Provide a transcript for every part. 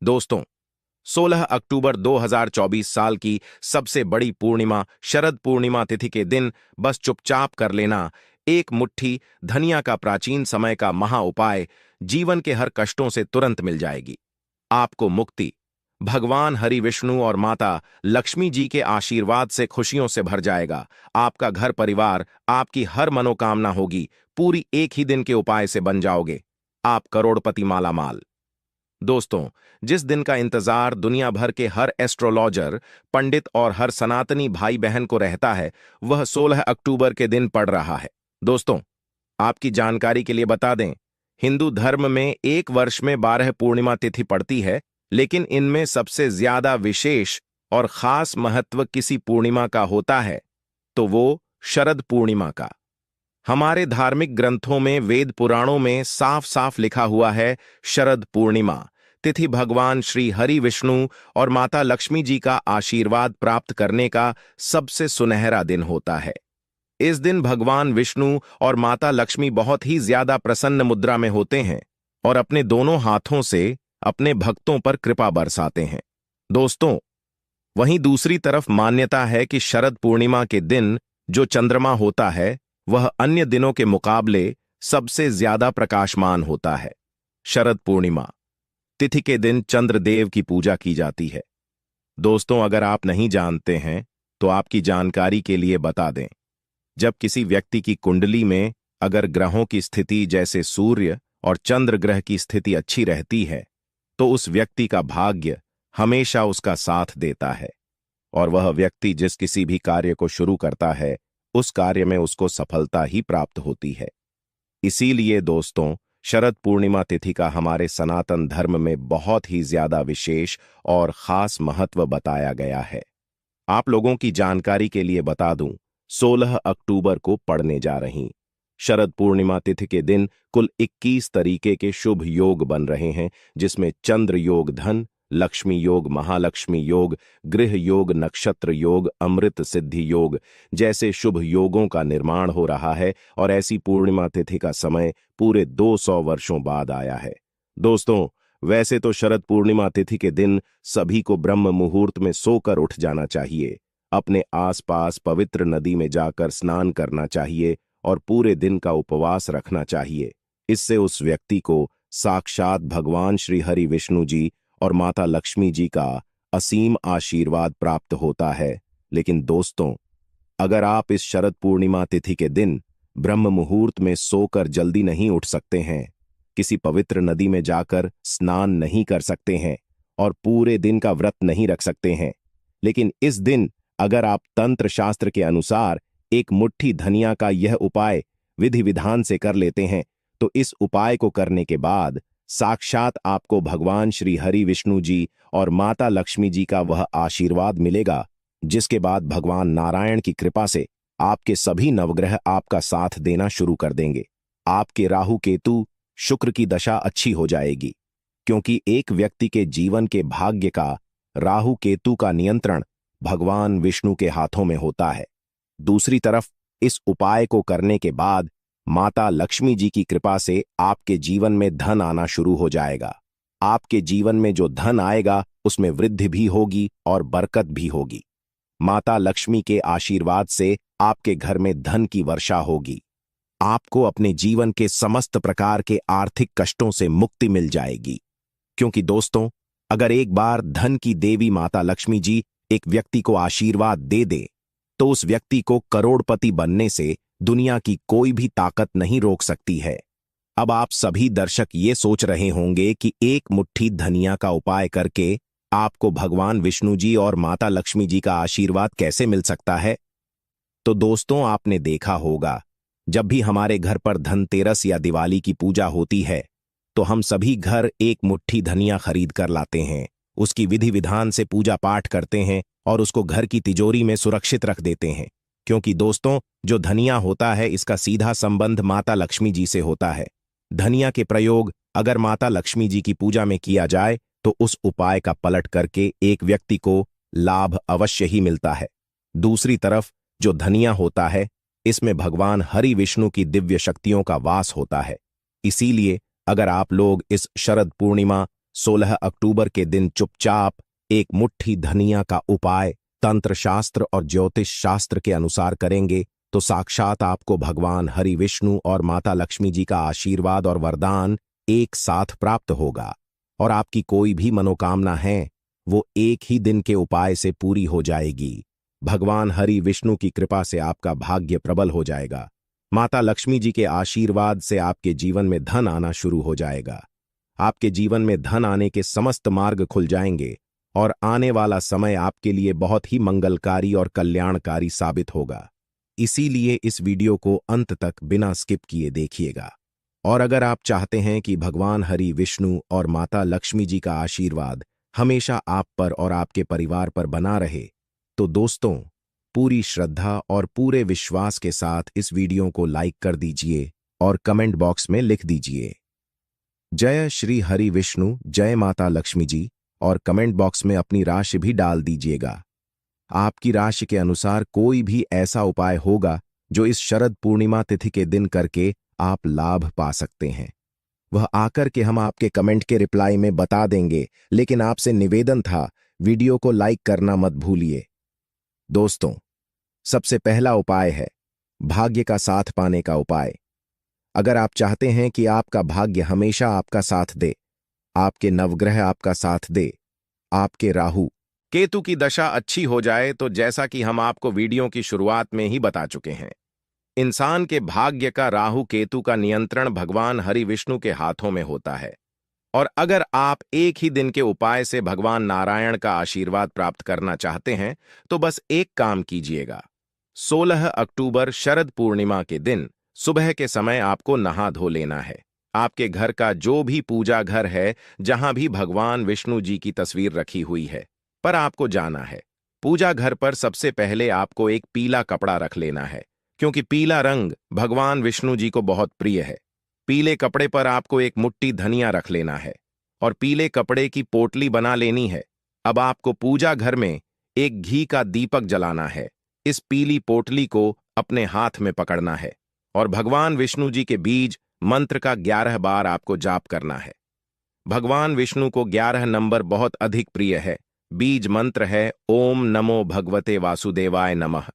दोस्तों, 16 अक्टूबर 2024 साल की सबसे बड़ी पूर्णिमा शरद पूर्णिमा तिथि के दिन बस चुपचाप कर लेना एक मुट्ठी धनिया का प्राचीन समय का महा उपाय जीवन के हर कष्टों से तुरंत मिल जाएगी। आपको मुक्ति भगवान हरि विष्णु और माता लक्ष्मी जी के आशीर्वाद से खुशियों से भर जाएगा। आपका घर परिवार, आपकी हर मनोकामना होगी पूरी एक ही दिन के उपाय से बन जाओगे आप करोड़पति मालामाल। दोस्तों, जिस दिन का इंतजार दुनिया भर के हर एस्ट्रोलॉजर, पंडित और हर सनातनी भाई बहन को रहता है, वह 16 अक्टूबर के दिन पड़ रहा है। दोस्तों, आपकी जानकारी के लिए बता दें, हिंदू धर्म में एक वर्ष में 12 पूर्णिमा तिथि पड़ती है, लेकिन इनमें सबसे ज्यादा विशेष और खास महत्व किसी पूर्णिमा का होता है, तो वो शरद पूर्णिमा का। हमारे धार्मिक ग्रंथों में, वेद पुराणों में साफ साफ लिखा हुआ है, शरद पूर्णिमा तिथि भगवान श्री हरि विष्णु और माता लक्ष्मी जी का आशीर्वाद प्राप्त करने का सबसे सुनहरा दिन होता है। इस दिन भगवान विष्णु और माता लक्ष्मी बहुत ही ज्यादा प्रसन्न मुद्रा में होते हैं और अपने दोनों हाथों से अपने भक्तों पर कृपा बरसाते हैं। दोस्तों, वहीं दूसरी तरफ मान्यता है कि शरद पूर्णिमा के दिन जो चंद्रमा होता है, वह अन्य दिनों के मुकाबले सबसे ज्यादा प्रकाशमान होता है। शरद पूर्णिमा तिथि के दिन चंद्रदेव की पूजा की जाती है। दोस्तों, अगर आप नहीं जानते हैं तो आपकी जानकारी के लिए बता दें, जब किसी व्यक्ति की कुंडली में अगर ग्रहों की स्थिति जैसे सूर्य और चंद्र ग्रह की स्थिति अच्छी रहती है, तो उस व्यक्ति का भाग्य हमेशा उसका साथ देता है और वह व्यक्ति जिस किसी भी कार्य को शुरू करता है, उस कार्य में उसको सफलता ही प्राप्त होती है। इसीलिए दोस्तों, शरद पूर्णिमा तिथि का हमारे सनातन धर्म में बहुत ही ज्यादा विशेष और खास महत्व बताया गया है। आप लोगों की जानकारी के लिए बता दूं, 16 अक्टूबर को पड़ने जा रही शरद पूर्णिमा तिथि के दिन कुल 21 तरीके के शुभ योग बन रहे हैं, जिसमें चंद्र योग धन, लक्ष्मी योग, महालक्ष्मी योग, गृह योग, नक्षत्र योग, अमृत सिद्धि योग जैसे शुभ योगों का निर्माण हो रहा है और ऐसी पूर्णिमा तिथि का समय पूरे 200 वर्षों बाद आया है। दोस्तों, वैसे तो शरद पूर्णिमा तिथि के दिन सभी को ब्रह्म मुहूर्त में सोकर उठ जाना चाहिए, अपने आसपास पवित्र नदी में जाकर स्नान करना चाहिए और पूरे दिन का उपवास रखना चाहिए। इससे उस व्यक्ति को साक्षात भगवान श्री हरि विष्णु जी और माता लक्ष्मी जी का असीम आशीर्वाद प्राप्त होता है। लेकिन दोस्तों, अगर आप इस शरद पूर्णिमा तिथि के दिन ब्रह्म मुहूर्त में सोकर जल्दी नहीं उठ सकते हैं, किसी पवित्र नदी में जाकर स्नान नहीं कर सकते हैं और पूरे दिन का व्रत नहीं रख सकते हैं, लेकिन इस दिन अगर आप तंत्र शास्त्र के अनुसार एक मुट्ठी धनिया का यह उपाय विधि विधान से कर लेते हैं, तो इस उपाय को करने के बाद साक्षात आपको भगवान श्री हरि विष्णु जी और माता लक्ष्मी जी का वह आशीर्वाद मिलेगा, जिसके बाद भगवान नारायण की कृपा से आपके सभी नवग्रह आपका साथ देना शुरू कर देंगे। आपके राहु केतु शुक्र की दशा अच्छी हो जाएगी, क्योंकि एक व्यक्ति के जीवन के भाग्य का राहु केतु का नियंत्रण भगवान विष्णु के हाथों में होता है। दूसरी तरफ इस उपाय को करने के बाद माता लक्ष्मी जी की कृपा से आपके जीवन में धन आना शुरू हो जाएगा। आपके जीवन में जो धन आएगा उसमें वृद्धि भी होगी और बरकत भी होगी। माता लक्ष्मी के आशीर्वाद से आपके घर में धन की वर्षा होगी। आपको अपने जीवन के समस्त प्रकार के आर्थिक कष्टों से मुक्ति मिल जाएगी, क्योंकि दोस्तों, अगर एक बार धन की देवी माता लक्ष्मी जी एक व्यक्ति को आशीर्वाद दे दे, तो उस व्यक्ति को करोड़पति बनने से दुनिया की कोई भी ताकत नहीं रोक सकती है। अब आप सभी दर्शक ये सोच रहे होंगे कि एक मुट्ठी धनिया का उपाय करके आपको भगवान विष्णु जी और माता लक्ष्मी जी का आशीर्वाद कैसे मिल सकता है। तो दोस्तों, आपने देखा होगा, जब भी हमारे घर पर धनतेरस या दिवाली की पूजा होती है, तो हम सभी घर एक मुट्ठी धनिया खरीद कर लाते हैं, उसकी विधि विधान से पूजा पाठ करते हैं और उसको घर की तिजोरी में सुरक्षित रख देते हैं, क्योंकि दोस्तों, जो धनिया होता है इसका सीधा संबंध माता लक्ष्मी जी से होता है। धनिया के प्रयोग अगर माता लक्ष्मी जी की पूजा में किया जाए तो उस उपाय का पलट करके एक व्यक्ति को लाभ अवश्य ही मिलता है। दूसरी तरफ जो धनिया होता है, इसमें भगवान हरि विष्णु की दिव्य शक्तियों का वास होता है। इसीलिए अगर आप लोग इस शरद पूर्णिमा 16 अक्टूबर के दिन चुपचाप एक मुट्ठी धनिया का उपाय तंत्र शास्त्र और ज्योतिष शास्त्र के अनुसार करेंगे तो साक्षात आपको भगवान हरि विष्णु और माता लक्ष्मी जी का आशीर्वाद और वरदान एक साथ प्राप्त होगा और आपकी कोई भी मनोकामना है वो एक ही दिन के उपाय से पूरी हो जाएगी। भगवान हरि विष्णु की कृपा से आपका भाग्य प्रबल हो जाएगा। माता लक्ष्मी जी के आशीर्वाद से आपके जीवन में धन आना शुरू हो जाएगा। आपके जीवन में धन आने के समस्त मार्ग खुल जाएंगे और आने वाला समय आपके लिए बहुत ही मंगलकारी और कल्याणकारी साबित होगा। इसीलिए इस वीडियो को अंत तक बिना स्किप किए देखिएगा। और अगर आप चाहते हैं कि भगवान हरि विष्णु और माता लक्ष्मी जी का आशीर्वाद हमेशा आप पर और आपके परिवार पर बना रहे तो दोस्तों पूरी श्रद्धा और पूरे विश्वास के साथ इस वीडियो को लाइक कर दीजिए और कमेंट बॉक्स में लिख दीजिए जय श्री हरि विष्णु, जय माता लक्ष्मी जी और कमेंट बॉक्स में अपनी राशि भी डाल दीजिएगा। आपकी राशि के अनुसार कोई भी ऐसा उपाय होगा जो इस शरद पूर्णिमा तिथि के दिन करके आप लाभ पा सकते हैं, वह आकर के हम आपके कमेंट के रिप्लाई में बता देंगे। लेकिन आपसे निवेदन था वीडियो को लाइक करना मत भूलिए। दोस्तों सबसे पहला उपाय है भाग्य का साथ पाने का उपाय। अगर आप चाहते हैं कि आपका भाग्य हमेशा आपका साथ दे, आपके नवग्रह आपका साथ दे, आपके राहु केतु की दशा अच्छी हो जाए तो जैसा कि हम आपको वीडियो की शुरुआत में ही बता चुके हैं, इंसान के भाग्य का राहु केतु का नियंत्रण भगवान हरि विष्णु के हाथों में होता है। और अगर आप एक ही दिन के उपाय से भगवान नारायण का आशीर्वाद प्राप्त करना चाहते हैं तो बस एक काम कीजिएगा। 16 अक्टूबर शरद पूर्णिमा के दिन सुबह के समय आपको नहा धो लेना है। आपके घर का जो भी पूजा घर है जहां भी भगवान विष्णु जी की तस्वीर रखी हुई है पर आपको जाना है। पूजा घर पर सबसे पहले आपको एक पीला कपड़ा रख लेना है क्योंकि पीला रंग भगवान विष्णु जी को बहुत प्रिय है। पीले कपड़े पर आपको एक मुट्ठी धनिया रख लेना है और पीले कपड़े की पोटली बना लेनी है। अब आपको पूजा घर में एक घी का दीपक जलाना है। इस पीली पोटली को अपने हाथ में पकड़ना है और भगवान विष्णु जी के बीज मंत्र का 11 बार आपको जाप करना है। भगवान विष्णु को 11 नंबर बहुत अधिक प्रिय है। बीज मंत्र है ओम नमो भगवते वासुदेवाय नमः।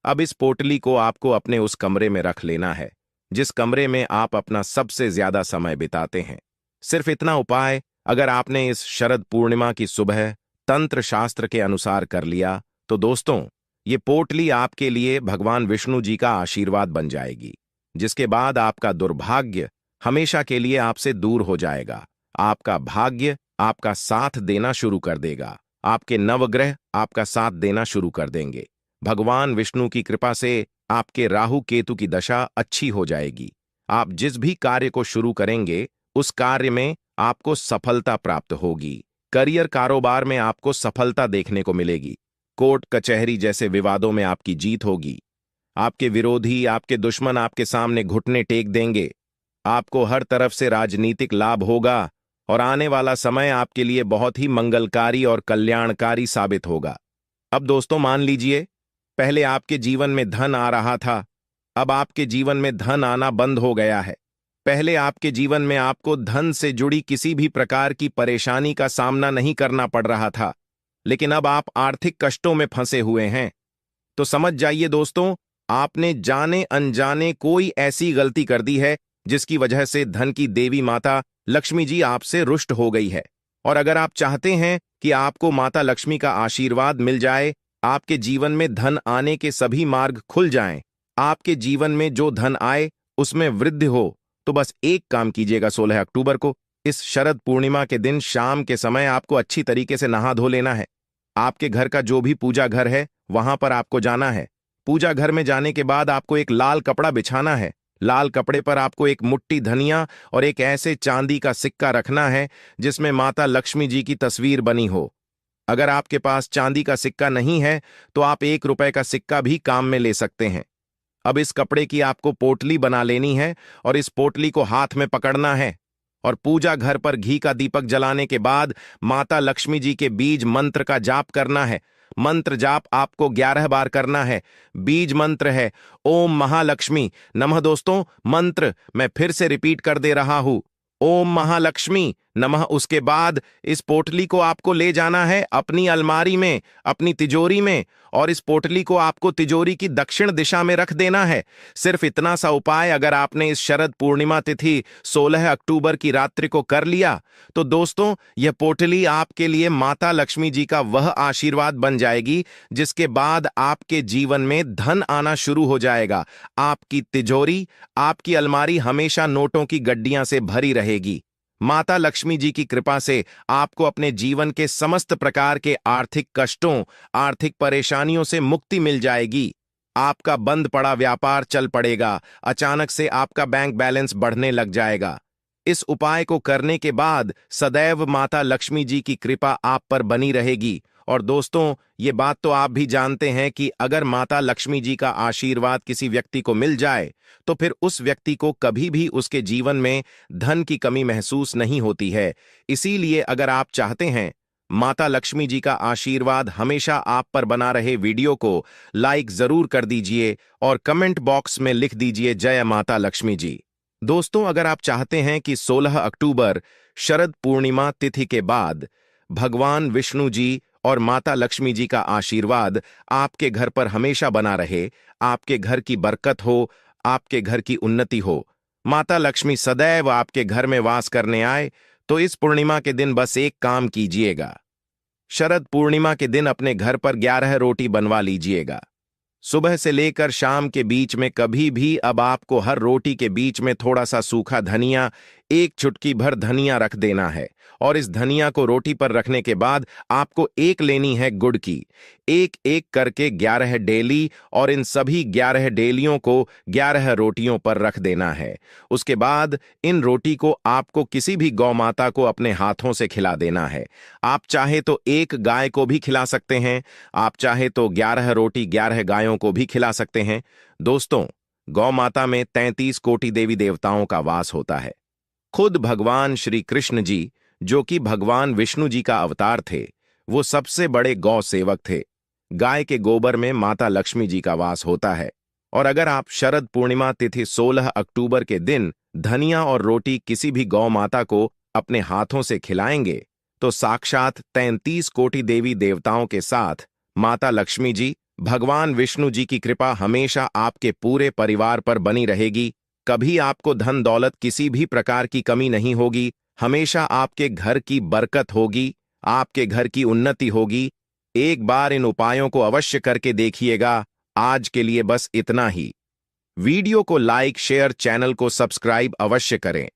अब इस पोटली को आपको अपने उस कमरे में रख लेना है जिस कमरे में आप अपना सबसे ज्यादा समय बिताते हैं। सिर्फ इतना उपाय अगर आपने इस शरद पूर्णिमा की सुबह तंत्र शास्त्र के अनुसार कर लिया तो दोस्तों ये पोटली आपके लिए भगवान विष्णु जी का आशीर्वाद बन जाएगी, जिसके बाद आपका दुर्भाग्य हमेशा के लिए आपसे दूर हो जाएगा। आपका भाग्य आपका साथ देना शुरू कर देगा। आपके नवग्रह आपका साथ देना शुरू कर देंगे। भगवान विष्णु की कृपा से आपके राहु केतु की दशा अच्छी हो जाएगी। आप जिस भी कार्य को शुरू करेंगे उस कार्य में आपको सफलता प्राप्त होगी। करियर कारोबार में आपको सफलता देखने को मिलेगी। कोर्ट कचहरी जैसे विवादों में आपकी जीत होगी। आपके विरोधी आपके दुश्मन आपके सामने घुटने टेक देंगे। आपको हर तरफ से राजनीतिक लाभ होगा और आने वाला समय आपके लिए बहुत ही मंगलकारी और कल्याणकारी साबित होगा। अब दोस्तों मान लीजिए पहले आपके जीवन में धन आ रहा था, अब आपके जीवन में धन आना बंद हो गया है। पहले आपके जीवन में आपको धन से जुड़ी किसी भी प्रकार की परेशानी का सामना नहीं करना पड़ रहा था, लेकिन अब आप आर्थिक कष्टों में फंसे हुए हैं। तो समझ जाइए दोस्तों आपने जाने अनजाने कोई ऐसी गलती कर दी है जिसकी वजह से धन की देवी माता लक्ष्मी जी आपसे रुष्ट हो गई है। और अगर आप चाहते हैं कि आपको माता लक्ष्मी का आशीर्वाद मिल जाए, आपके जीवन में धन आने के सभी मार्ग खुल जाएं, आपके जीवन में जो धन आए उसमें वृद्धि हो, तो बस एक काम कीजिएगा। 16 अक्टूबर को इस शरद पूर्णिमा के दिन शाम के समय आपको अच्छी तरीके से नहा धो लेना है। आपके घर का जो भी पूजा घर है वहां पर आपको जाना है। पूजा घर में जाने के बाद आपको एक लाल कपड़ा बिछाना है। लाल कपड़े पर आपको एक मुट्ठी धनिया और एक ऐसे चांदी का सिक्का रखना है जिसमें माता लक्ष्मी जी की तस्वीर बनी हो। अगर आपके पास चांदी का सिक्का नहीं है तो आप 1 रुपए का सिक्का भी काम में ले सकते हैं। अब इस कपड़े की आपको पोटली बना लेनी है और इस पोटली को हाथ में पकड़ना है और पूजा घर पर घी का दीपक जलाने के बाद माता लक्ष्मी जी के बीज मंत्र का जाप करना है। मंत्र जाप आपको 11 बार करना है। बीज मंत्र है ओम महालक्ष्मी नमः। दोस्तों मंत्र मैं फिर से रिपीट कर दे रहा हूं, ओम महालक्ष्मी नमः उसके बाद इस पोटली को आपको ले जाना है अपनी अलमारी में, अपनी तिजोरी में, और इस पोटली को आपको तिजोरी की दक्षिण दिशा में रख देना है। सिर्फ इतना सा उपाय अगर आपने इस शरद पूर्णिमा तिथि 16 अक्टूबर की रात्रि को कर लिया तो दोस्तों यह पोटली आपके लिए माता लक्ष्मी जी का वह आशीर्वाद बन जाएगी जिसके बाद आपके जीवन में धन आना शुरू हो जाएगा। आपकी तिजोरी, आपकी अलमारी हमेशा नोटों की गड्डियां से भरी रहेगी। माता लक्ष्मी जी की कृपा से आपको अपने जीवन के समस्त प्रकार के आर्थिक कष्टों, आर्थिक परेशानियों से मुक्ति मिल जाएगी। आपका बंद पड़ा व्यापार चल पड़ेगा, अचानक से आपका बैंक बैलेंस बढ़ने लग जाएगा। इस उपाय को करने के बाद सदैव माता लक्ष्मी जी की कृपा आप पर बनी रहेगी। और दोस्तों, ये बात तो आप भी जानते हैं कि अगर माता लक्ष्मी जी का आशीर्वाद किसी व्यक्ति को मिल जाए तो फिर उस व्यक्ति को कभी भी उसके जीवन में धन की कमी महसूस नहीं होती है। इसीलिए अगर आप चाहते हैं माता लक्ष्मी जी का आशीर्वाद हमेशा आप पर बना रहे, वीडियो को लाइक जरूर कर दीजिए और कमेंट बॉक्स में लिख दीजिए जय माता लक्ष्मी जी। दोस्तों, अगर आप चाहते हैं कि 16 अक्टूबर शरद पूर्णिमा तिथि के बाद भगवान विष्णु जी और माता लक्ष्मी जी का आशीर्वाद आपके घर पर हमेशा बना रहे, आपके घर की बरकत हो, आपके घर की उन्नति हो, माता लक्ष्मी सदैव आपके घर में वास करने आए, तो इस पूर्णिमा के दिन बस एक काम कीजिएगा। शरद पूर्णिमा के दिन अपने घर पर 11 रोटी बनवा लीजिएगा। सुबह से लेकर शाम के बीच में कभी भी अब आपको हर रोटी के बीच में थोड़ा सा सूखा धनिया, एक चुटकी भर धनिया रख देना है। और इस धनिया को रोटी पर रखने के बाद आपको एक लेनी है गुड़ की। एक एक करके 11 डेली, और इन सभी 11 डेलियों को 11 रोटियों पर रख देना है। उसके बाद इन रोटी को आपको किसी भी गौ माता को अपने हाथों से खिला देना है। आप चाहे तो एक गाय को भी खिला सकते हैं, आप चाहे तो 11 रोटी 11 गायों को भी खिला सकते हैं। दोस्तों, गौ माता में 33 कोटि देवी देवताओं का वास होता है। खुद भगवान श्री कृष्ण जी, जो कि भगवान विष्णु जी का अवतार थे, वो सबसे बड़े गौ सेवक थे। गाय के गोबर में माता लक्ष्मी जी का वास होता है। और अगर आप शरद पूर्णिमा तिथि 16 अक्टूबर के दिन धनिया और रोटी किसी भी गौ माता को अपने हाथों से खिलाएंगे तो साक्षात 33 कोटि देवी देवताओं के साथ माता लक्ष्मी जी, भगवान विष्णु जी की कृपा हमेशा आपके पूरे परिवार पर बनी रहेगी। कभी आपको धन दौलत किसी भी प्रकार की कमी नहीं होगी। हमेशा आपके घर की बरकत होगी, आपके घर की उन्नति होगी। एक बार इन उपायों को अवश्य करके देखिएगा। आज के लिए बस इतना ही। वीडियो को लाइक, शेयर, चैनल को सब्सक्राइब अवश्य करें।